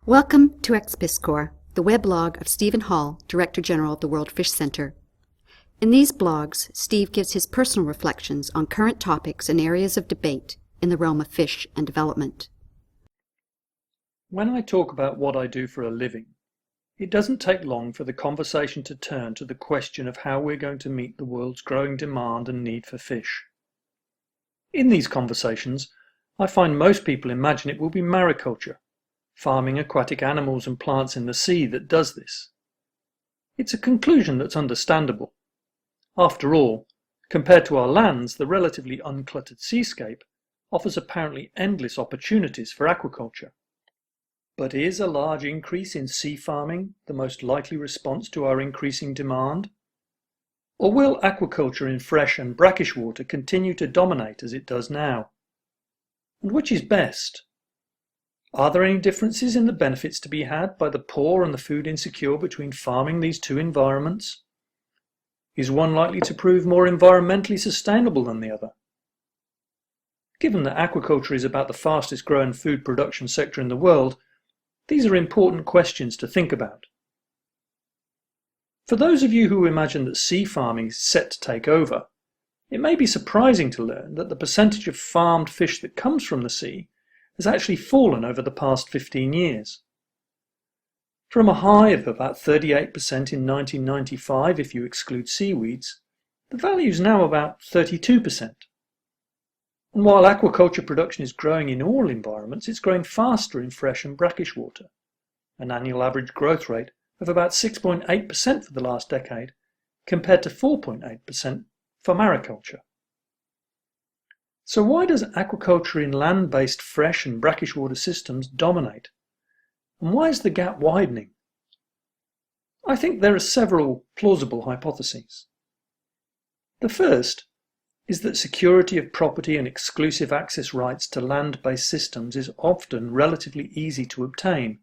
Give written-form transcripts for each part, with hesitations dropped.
Welcome to Expiscore, the weblog of Stephen Hall, Director General of the WorldFish Center. In these blogs, Steve gives his personal reflections on current topics and areas of debate in the realm of fish and development. When I talk about what I do for a living, it doesn't take long for the conversation to turn to the question of how we're going to meet the world's growing demand and need for fish. In these conversations, I find most people imagine it will be mariculture, farming aquatic animals and plants in the sea, that does this. It's a conclusion that's understandable. After all, compared to our lands, the relatively uncluttered seascape offers apparently endless opportunities for aquaculture. But is a large increase in sea farming the most likely response to our increasing demand? Or will aquaculture in fresh and brackish water continue to dominate as it does now? And which is best? Are there any differences in the benefits to be had by the poor and the food insecure between farming these two environments? Is one likely to prove more environmentally sustainable than the other? Given that aquaculture is about the fastest growing food production sector in the world, these are important questions to think about. For those of you who imagine that sea farming is set to take over, it may be surprising to learn that the percentage of farmed fish that comes from the sea has actually fallen over the past 15 years. From a high of about 38% in 1995 if you exclude seaweeds, the value is now about 32%. And while aquaculture production is growing in all environments, it's growing faster in fresh and brackish water, an annual average growth rate of about 6.8% for the last decade, compared to 4.8% for mariculture. So why does aquaculture in land-based fresh and brackish water systems dominate? And why is the gap widening? I think there are several plausible hypotheses. The first is that security of property and exclusive access rights to land-based systems is often relatively easy to obtain,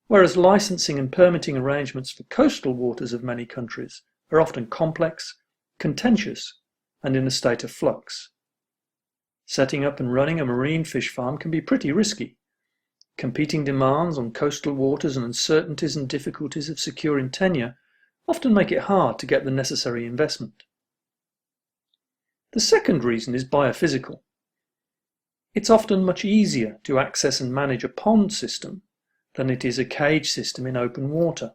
whereas licensing and permitting arrangements for coastal waters of many countries are often complex, contentious, and in a state of flux. Setting up and running a marine fish farm can be pretty risky. Competing demands on coastal waters and uncertainties and difficulties of securing tenure often make it hard to get the necessary investment. The second reason is biophysical. It's often much easier to access and manage a pond system than it is a cage system in open water.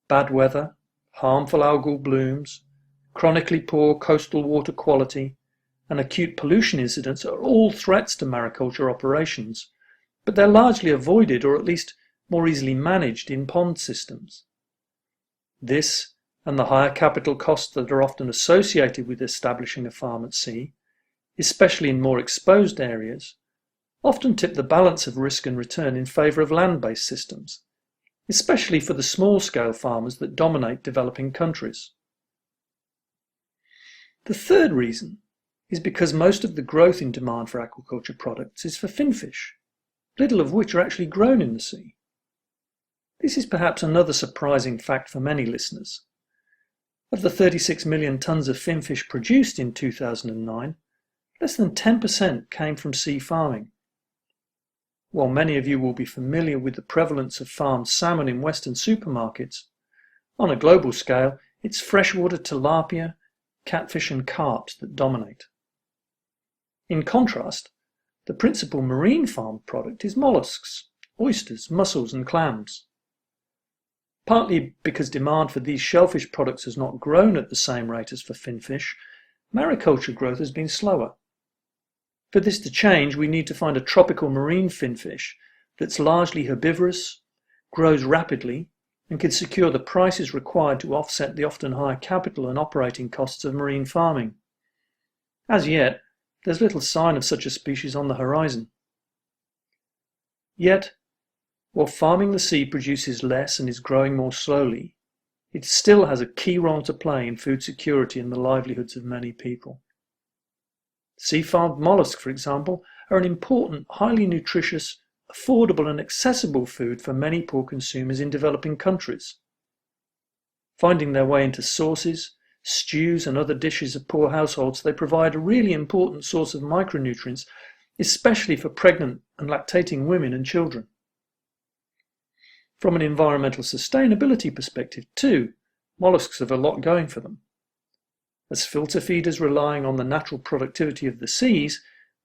Bad weather, harmful algal blooms, chronically poor coastal water quality, and acute pollution incidents are all threats to mariculture operations, but they're largely avoided or at least more easily managed in pond systems. This, and the higher capital costs that are often associated with establishing a farm at sea, especially in more exposed areas, often tip the balance of risk and return in favour of land-based systems, especially for the small-scale farmers that dominate developing countries. The third reason is because most of the growth in demand for aquaculture products is for finfish, little of which are actually grown in the sea. This is perhaps another surprising fact for many listeners. Of the 36 million tonnes of finfish produced in 2009, less than 10% came from sea farming. While many of you will be familiar with the prevalence of farmed salmon in Western supermarkets, on a global scale it's freshwater tilapia, catfish and carps that dominate. In contrast, the principal marine farmed product is mollusks, oysters, mussels and clams. Partly because demand for these shellfish products has not grown at the same rate as for finfish, mariculture growth has been slower. For this to change, we need to find a tropical marine finfish that's largely herbivorous, grows rapidly, and can secure the prices required to offset the often higher capital and operating costs of marine farming. As yet, there's little sign of such a species on the horizon. Yet, while farming the sea produces less and is growing more slowly, it still has a key role to play in food security and the livelihoods of many people. Sea-farmed mollusks, for example, are an important, highly nutritious, affordable and accessible food for many poor consumers in developing countries. Finding their way into sauces, stews and other dishes of poor households, they provide a really important source of micronutrients, especially for pregnant and lactating women and children. From an environmental sustainability perspective too, mollusks have a lot going for them. As filter feeders relying on the natural productivity of the seas,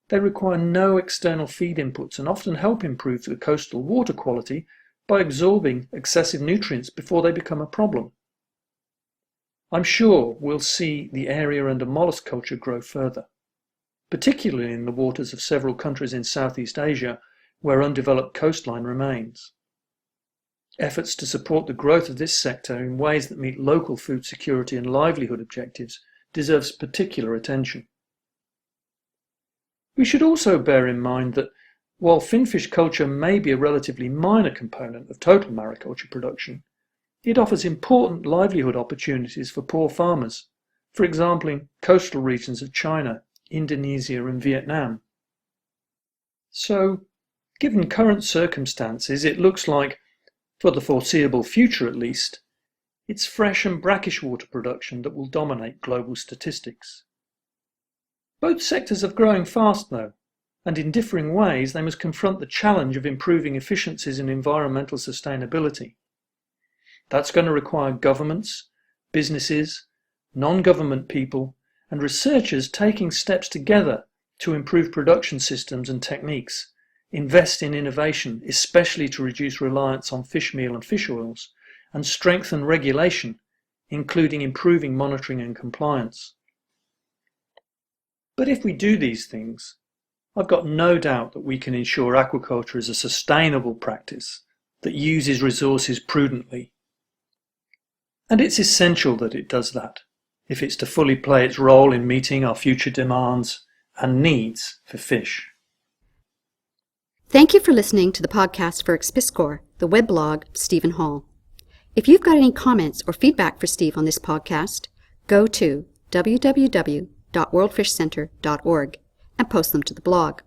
they require no external feed inputs and often help improve the coastal water quality by absorbing excessive nutrients before they become a problem. I'm sure we'll see the area under mollusk culture grow further, particularly in the waters of several countries in Southeast Asia where undeveloped coastline remains. Efforts to support the growth of this sector in ways that meet local food security and livelihood objectives deserves particular attention. We should also bear in mind that while finfish culture may be a relatively minor component of total mariculture production, it offers important livelihood opportunities for poor farmers, for example in coastal regions of China, Indonesia and Vietnam. So, given current circumstances, it looks like, for the foreseeable future at least, it's fresh and brackish water production that will dominate global statistics. Both sectors are growing fast though, and in differing ways they must confront the challenge of improving efficiencies and environmental sustainability. That's going to require governments, businesses, non-government people, and researchers taking steps together to improve production systems and techniques, invest in innovation, especially to reduce reliance on fish meal and fish oils, and strengthen regulation, including improving monitoring and compliance. But if we do these things, I've got no doubt that we can ensure aquaculture is a sustainable practice that uses resources prudently. And it's essential that it does that if it's to fully play its role in meeting our future demands and needs for fish. Thank you for listening to the podcast for Expiscor, the weblog of Stephen Hall. If you've got any comments or feedback for Steve on this podcast, go to www.worldfishcenter.org and post them to the blog,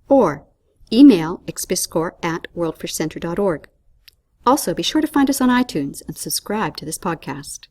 or email expiscor@worldfishcenter.org. Also, be sure to find us on iTunes and subscribe to this podcast.